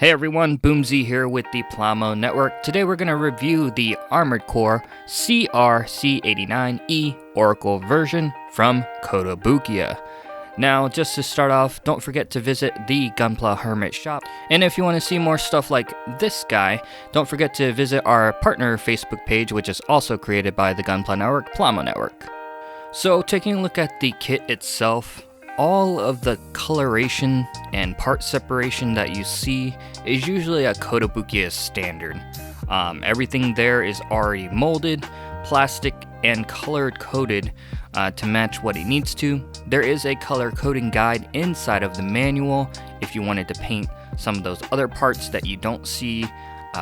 Hey everyone, Boomsie here with the Plamo Network. Today we're going to review the Armored Core CR-C89E Oracle version from Kotobukiya. Now, just to start off, don't forget to visit the Gunpla Hermit shop. And if you want to see more stuff like this guy, don't forget to visit our partner Facebook page, which is also created by the Gunpla Network, Plamo Network. So, taking a look at the kit itself, all of the coloration and part separation that you see is usually a Kotobukiya standard. Everything there is already molded, plastic, and color coded to match what it needs to. There is a color coding guide inside of the manual if you wanted to paint some of those other parts that you don't see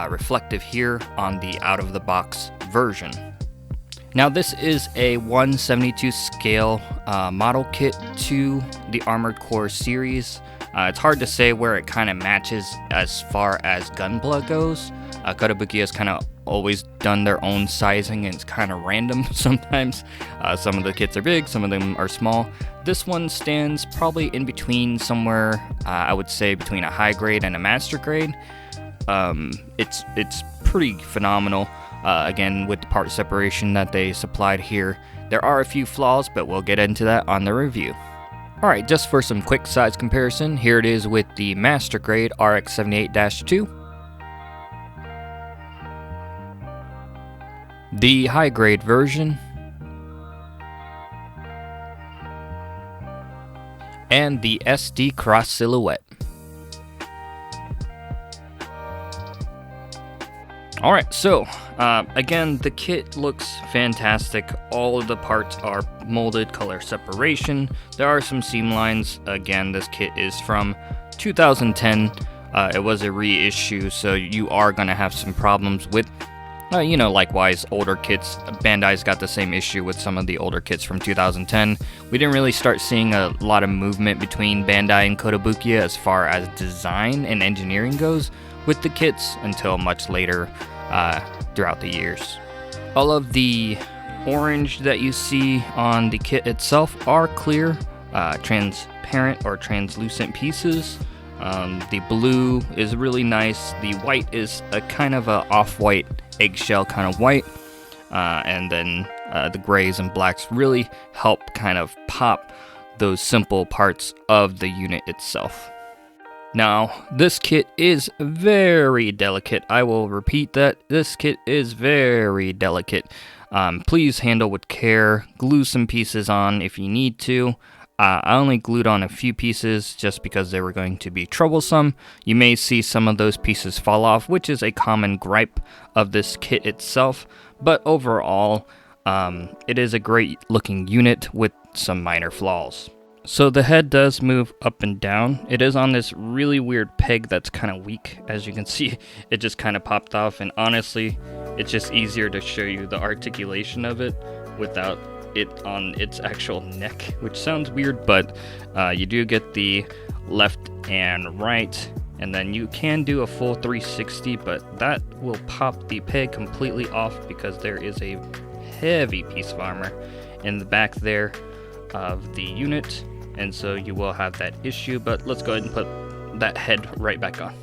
reflective here on the out-of-the-box version. Now this is a 1/72 scale model kit to the Armored Core series. It's hard to say where it kind of matches as far as Gunpla goes. Kotobukiya has kind of always done their own sizing and it's kind of random sometimes. Some of the kits are big, some of them are small. This one stands probably in between somewhere, I would say between a high grade and a master grade. It's pretty phenomenal. Again, with the part separation that they supplied here, there are a few flaws, but we'll get into that on the review. Alright, just for some quick size comparison, here it is with the Master Grade RX78-2, the High Grade version, and the SD Cross Silhouette. Alright, so again, the kit looks fantastic. All of the parts are molded, color separation. There are some seam lines. Again, this kit is from 2010. It was a reissue, so you are going to have some problems with, likewise, older kits. Bandai's got the same issue with some of the older kits from 2010. We didn't really start seeing a lot of movement between Bandai and Kotobukiya as far as design and engineering goes with the kits until much later throughout the years. All of the orange that you see on the kit itself are clear, transparent or translucent pieces. The blue is really nice. The white is a kind of a off-white eggshell kind of white, and then the grays and blacks really help kind of pop those simple parts of the unit itself. Now, this kit is very delicate. I will repeat that. This kit is very delicate. Please handle with care. Glue some pieces on if you need to. I only glued on a few pieces just because they were going to be troublesome. You may see some of those pieces fall off, which is a common gripe of this kit itself. But overall, it is a great looking unit with some minor flaws. So the head does move up and down. It is on this really weird peg that's kind of weak. As you can see, it just kind of popped off, and honestly, it's just easier to show you the articulation of it without it on its actual neck, which sounds weird, but you do get the left and right, and then you can do a full 360, but that will pop the peg completely off because there is a heavy piece of armor in the back there of the unit, and so you will have that issue. But let's go ahead and put that head right back on.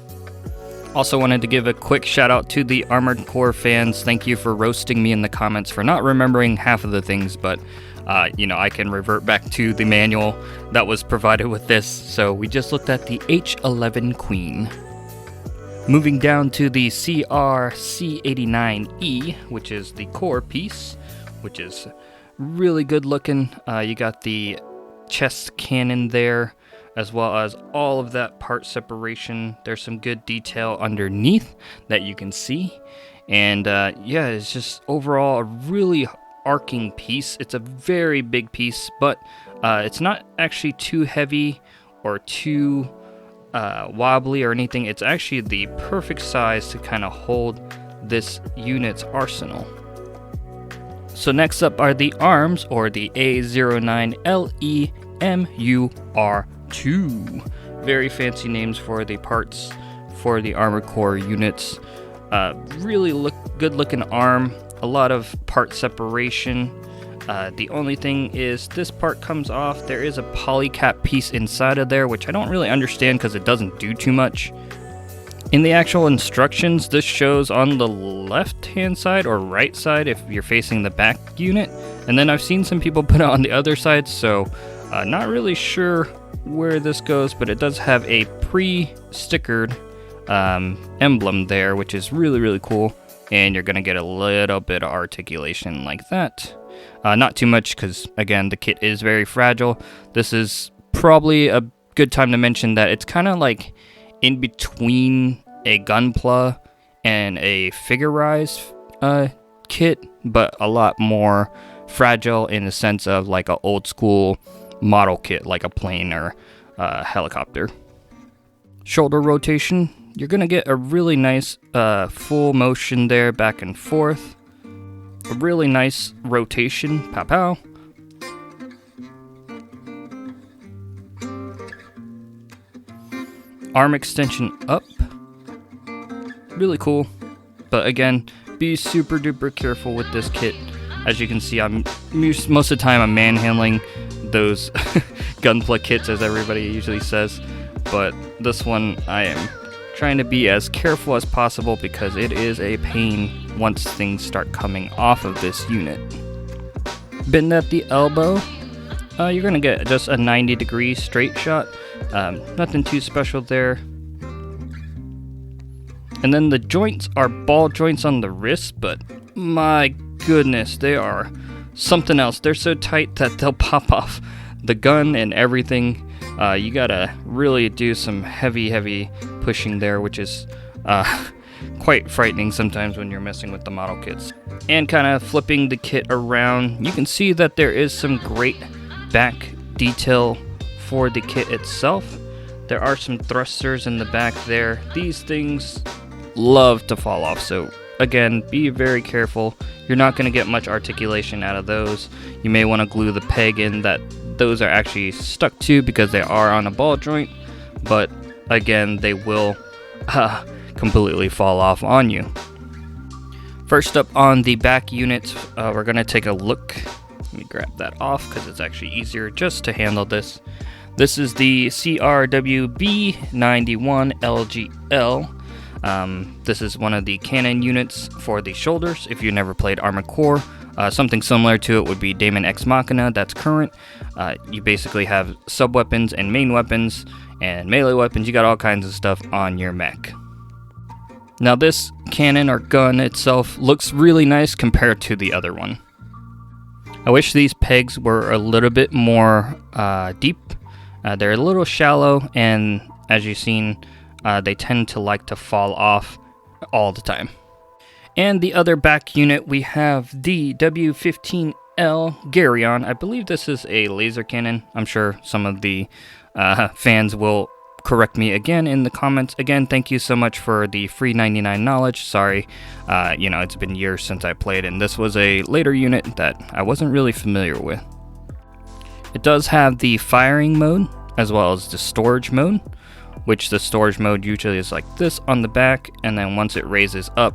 Also wanted to give a quick shout out to the Armored Core fans. Thank you for roasting me in the comments for not remembering half of the things, but I can revert back to the manual that was provided with this. So we just looked at the H11 Queen. Moving down to the CR-C89E, which is the core piece, which is really good looking. You got the chest cannon there, as well as all of that part separation. There's some good detail underneath that you can see, and it's just overall a really arcing piece. It's a very big piece, but it's not actually too heavy or too wobbly or anything. It's actually the perfect size to kind of hold this unit's arsenal. So next up are the arms, or the A09LEMUR2. Very fancy names for the parts for the Armored Core units. Really good looking arm, a lot of part separation. The only thing is this part comes off. There is a polycap piece inside of there, which I don't really understand because it doesn't do too much. In the actual instructions, this shows on the left hand side or right side if you're facing the back unit, and then I've seen some people put it on the other side, so not really sure where this goes, but it does have a pre-stickered emblem there, which is really cool, and you're gonna get a little bit of articulation like that. Not too much, because again, the kit is very fragile. This is probably a good time to mention that it's kind of like in between a Gunpla and a figurized kit, but a lot more fragile in the sense of like an old school model kit, like a plane or a helicopter. Shoulder rotation, you're gonna get a really nice full motion there, back and forth. A really nice rotation, pow pow. Arm extension up, really cool, but again, be super duper careful with this kit. As you can see, most of the time I'm manhandling those Gunpla kits, as everybody usually says, but this one I am trying to be as careful as possible because it is a pain once things start coming off of this unit. Bend at the elbow, you're gonna get just a 90-degree straight shot. Nothing too special there. And then the joints are ball joints on the wrist, but my goodness, they are something else. They're so tight that they'll pop off the gun and everything. You gotta really do some heavy pushing there, which is quite frightening sometimes when you're messing with the model kits. And kind of flipping the kit around, you can see that there is some great back detail for the kit itself. There are some thrusters in the back there. These things love to fall off, so again, be very careful. You're not going to get much articulation out of those. You may want to glue the peg in that those are actually stuck to because they are on a ball joint, but again, they will completely fall off on you. First up on the back unit, we're going to take a look. Let me grab that off because it's actually easier just to handle this. This is the CR-W-B91LGL. This is one of the cannon units for the shoulders. If you never played Armored Core, something similar to it would be Daemon X Machina, that's current. You basically have sub-weapons and main weapons and melee weapons. You got all kinds of stuff on your mech. Now this cannon or gun itself looks really nice compared to the other one. I wish these pegs were a little bit more deep. They're a little shallow, and as you've seen, they tend to like to fall off all the time. And the other back unit, we have the W15L Garyon. I believe this is a laser cannon. I'm sure some of the fans will correct me again in the comments. Again, thank you so much for the free 99 knowledge. Sorry, it's been years since I played, and this was a later unit that I wasn't really familiar with. It does have the firing mode as well as the storage mode, which the storage mode usually is like this on the back, and then once it raises up,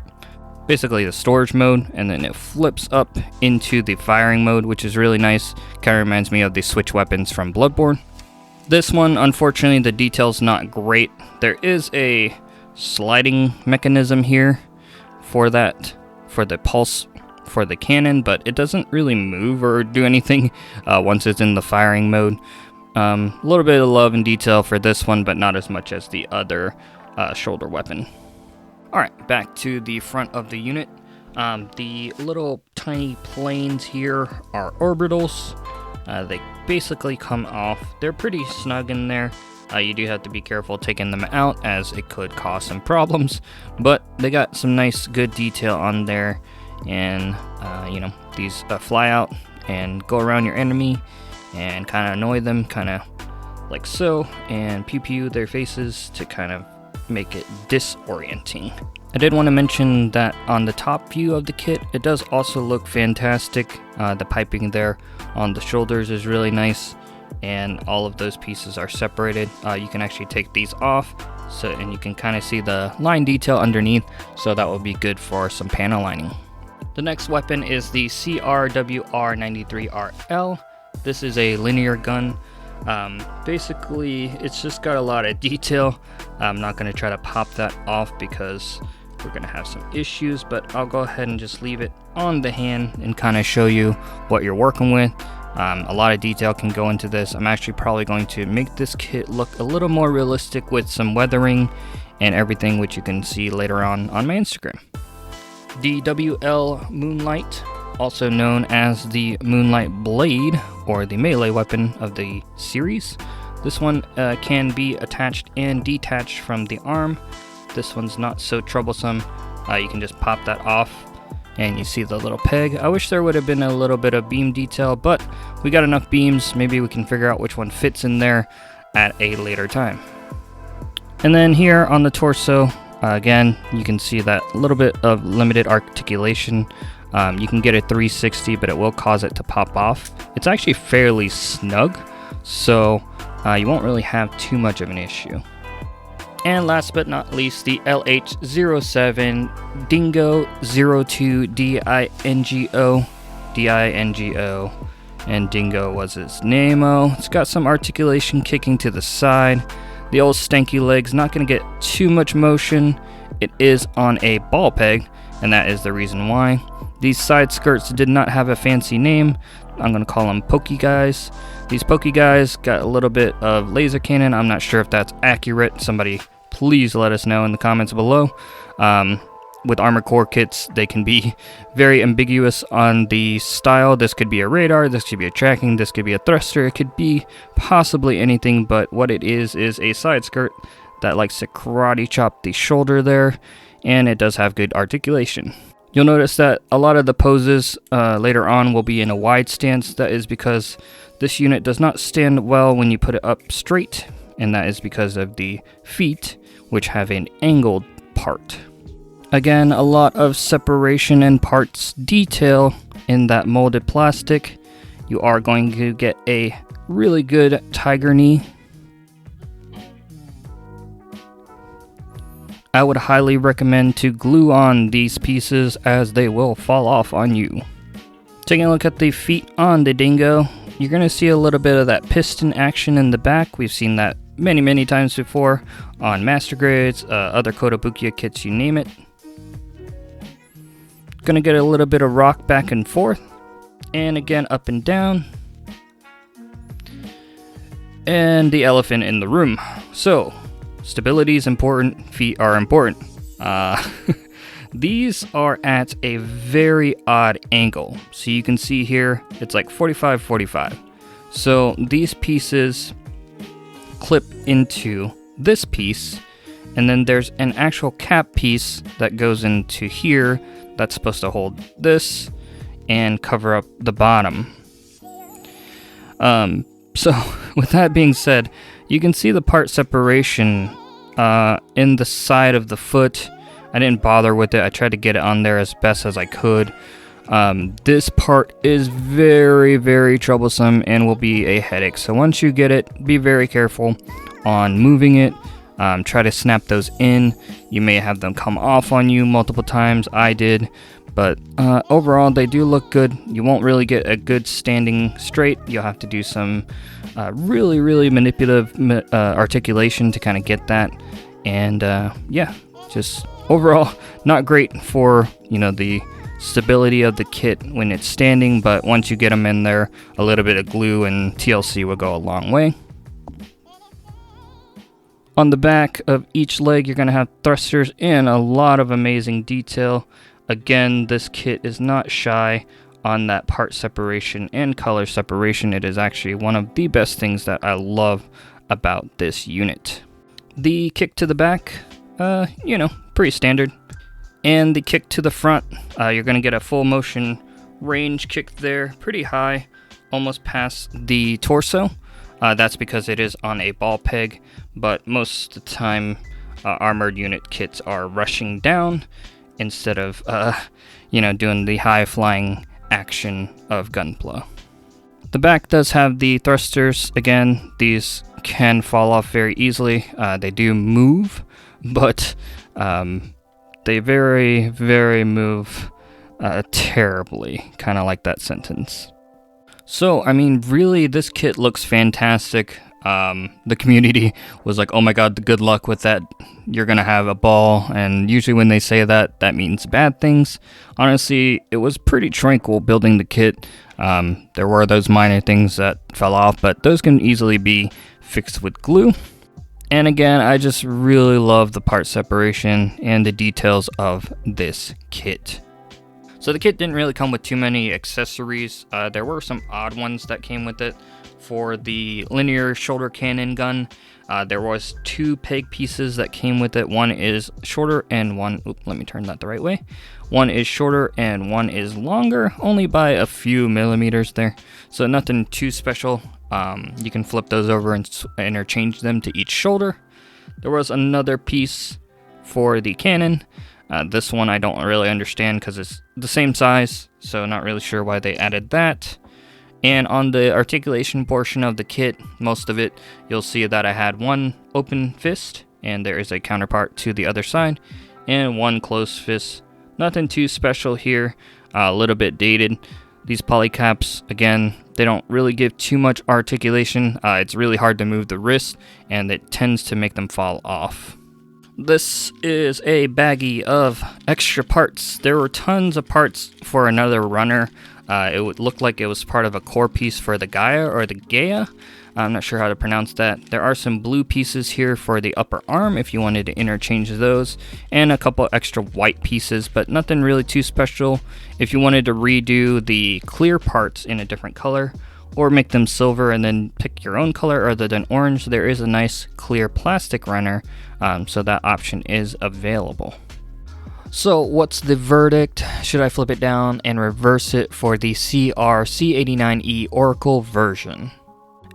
basically the storage mode, and then it flips up into the firing mode, which is really nice. Kind of reminds me of the switch weapons from Bloodborne. This one, unfortunately, the detail's not great. There is a sliding mechanism here for that, for the pulse for the cannon, but it doesn't really move or do anything once it's in the firing mode. A little bit of love and detail for this one, but not as much as the other shoulder weapon. Alright, back to the front of the unit. The little tiny planes here are orbitals. They basically come off. They're pretty snug in there. You do have to be careful taking them out, as it could cause some problems, but they got some nice good detail on there, and these fly out and go around your enemy and kind of annoy them, kind of like so, and pew pew their faces to kind of make it disorienting. I did want to mention that on the top view of the kit, it does also look fantastic. The piping there on the shoulders is really nice, and all of those pieces are separated. You can actually take these off, and you can kind of see the line detail underneath, so that will be good for some panel lining. The next weapon is the CRWR93RL. This is a linear gun. Basically, it's just got a lot of detail. I'm not going to try to pop that off because we're going to have some issues, but I'll go ahead and just leave it on the hand and kind of show you what you're working with. A lot of detail can go into this. I'm actually probably going to make this kit look a little more realistic with some weathering and everything, which you can see later on my Instagram. The WL Moonlight, also known as the Moonlight Blade, or the melee weapon of the series. This one can be attached and detached from the arm. This one's not so troublesome. You can just pop that off and you see the little peg. I wish there would have been a little bit of beam detail, but we got enough beams. Maybe we can figure out which one fits in there at a later time. And then here on the torso, again, you can see that little bit of limited articulation. You can get a 360, but it will cause it to pop off. It's actually fairly snug, so you won't really have too much of an issue. And last but not least, the LH07 Dingo 02 DINGO, and Dingo was its name-o. It's got some articulation kicking to the side. The old stanky leg's not going to get too much motion. It is on a ball peg, and that is the reason why. These side skirts did not have a fancy name. I'm going to call them pokey guys. These pokey guys got a little bit of laser cannon. I'm not sure if that's accurate. Somebody please let us know in the comments below. With Armored Core kits, they can be very ambiguous on the style. This could be a radar, this could be a tracking, this could be a thruster, it could be possibly anything, but what it is a side skirt that likes to karate chop the shoulder there, and it does have good articulation. You'll notice that a lot of the poses later on will be in a wide stance. That is because this unit does not stand well when you put it up straight, and that is because of the feet, which have an angled part. Again, a lot of separation and parts detail in that molded plastic. You are going to get a really good tiger knee. I would highly recommend to glue on these pieces as they will fall off on you. Taking a look at the feet on the Dingo, you're going to see a little bit of that piston action in the back. We've seen that many times before on Master Grades, other Kotobukiya kits, you name it. Gonna get a little bit of rock back and forth, and again up and down, and the elephant in the room. So stability is important, feet are important. These are at a very odd angle, so you can see here it's like 45-45. So these pieces clip into this piece, and then there's an actual cap piece that goes into here that's supposed to hold this and cover up the bottom. So with that being said, you can see the part separation in the side of the foot. I didn't bother with it. I tried to get it on there as best as I could. This part is very troublesome and will be a headache. So once you get it, be very careful on moving it. Try to snap those in. You may have them come off on you multiple times. I did. But overall, they do look good. You won't really get a good standing straight. You'll have to do some really manipulative articulation to kind of get that. And yeah, just overall, not great for, the stability of the kit when it's standing. But once you get them in there, a little bit of glue and TLC will go a long way. On the back of each leg, you're going to have thrusters and a lot of amazing detail. Again, this kit is not shy on that part separation and color separation. It is actually one of the best things that I love about this unit. The kick to the back, pretty standard. And the kick to the front, you're going to get a full motion range kick there, pretty high, almost past the torso. That's because it is on a ball peg, but most of the time armored unit kits are rushing down instead of, doing the high flying action of Gunpla. The back does have the thrusters. Again, these can fall off very easily. They do move, but they very move terribly, kind of like that sentence. So, I mean, really, this kit looks fantastic. The community was like, oh my god, good luck with that. You're gonna have a ball. And usually when they say that, that means bad things. Honestly, it was pretty tranquil building the kit. There were those minor things that fell off, but those can easily be fixed with glue. And again, I just really love the part separation and the details of this kit. So the kit didn't really come with too many accessories. There were some odd ones that came with it. For the linear shoulder cannon gun, there was 2 peg pieces that came with it. One is shorter and one, let me turn that the right way. One is shorter and one is longer, only by a few millimeters there. So nothing too special. You can flip those over and interchange them to each shoulder. There was another piece for the cannon. This one I don't really understand because it's the same size, so not really sure why they added that. And on the articulation portion of the kit, most of it, you'll see that I had one open fist, and there is a counterpart to the other side, and one closed fist. Nothing too special here, a little bit dated. These polycaps, again, they don't really give too much articulation. It's really hard to move the wrist, and it tends to make them fall off. This is a baggie of extra parts. There were tons of parts for another runner. It would look like it was part of a core piece for the Gaia or the Gaia. I'm not sure how to pronounce that. There are some blue pieces here for the upper arm if you wanted to interchange those, and a couple extra white pieces, but nothing really too special. If you wanted to redo the clear parts in a different color, or make them silver and then pick your own color other than orange, there is a nice clear plastic runner, so that option is available. So what's the verdict? Should I flip it down and reverse it for the CR-C89E Oracle version?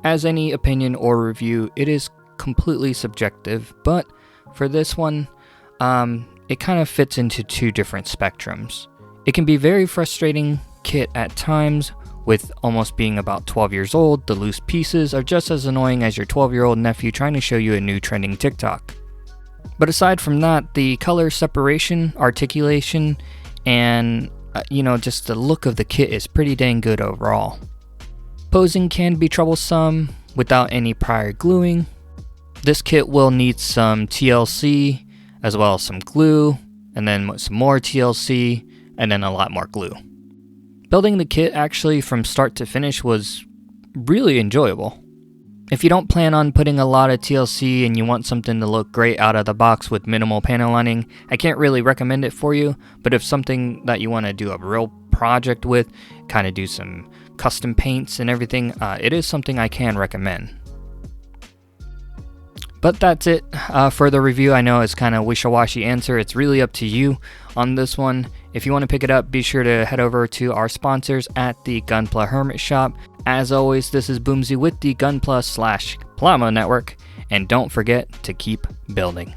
As any opinion or review, it is completely subjective, but for this one, it kind of fits into 2 different spectrums. It can be very frustrating kit at times, with almost being about 12 years old. The loose pieces are just as annoying as your 12-year-old nephew trying to show you a new trending TikTok. But aside from that, the color separation, articulation, and just the look of the kit is pretty dang good overall. Posing can be troublesome without any prior gluing. This kit will need some TLC, as well as some glue, and then some more TLC, and then a lot more glue. Building the kit actually from start to finish was really enjoyable. If you don't plan on putting a lot of TLC and you want something to look great out of the box with minimal panel lining, I can't really recommend it for you, but if something that you want to do a real project with, kind of do some custom paints and everything, it is something I can recommend. But that's it for the review. I know it's kind of wishy-washy answer. It's really up to you on this one. If you want to pick it up, be sure to head over to our sponsors at the Gunpla Hermit Shop. As always, this is Boomsie with the Gunpla /Plamo Network, and don't forget to keep building.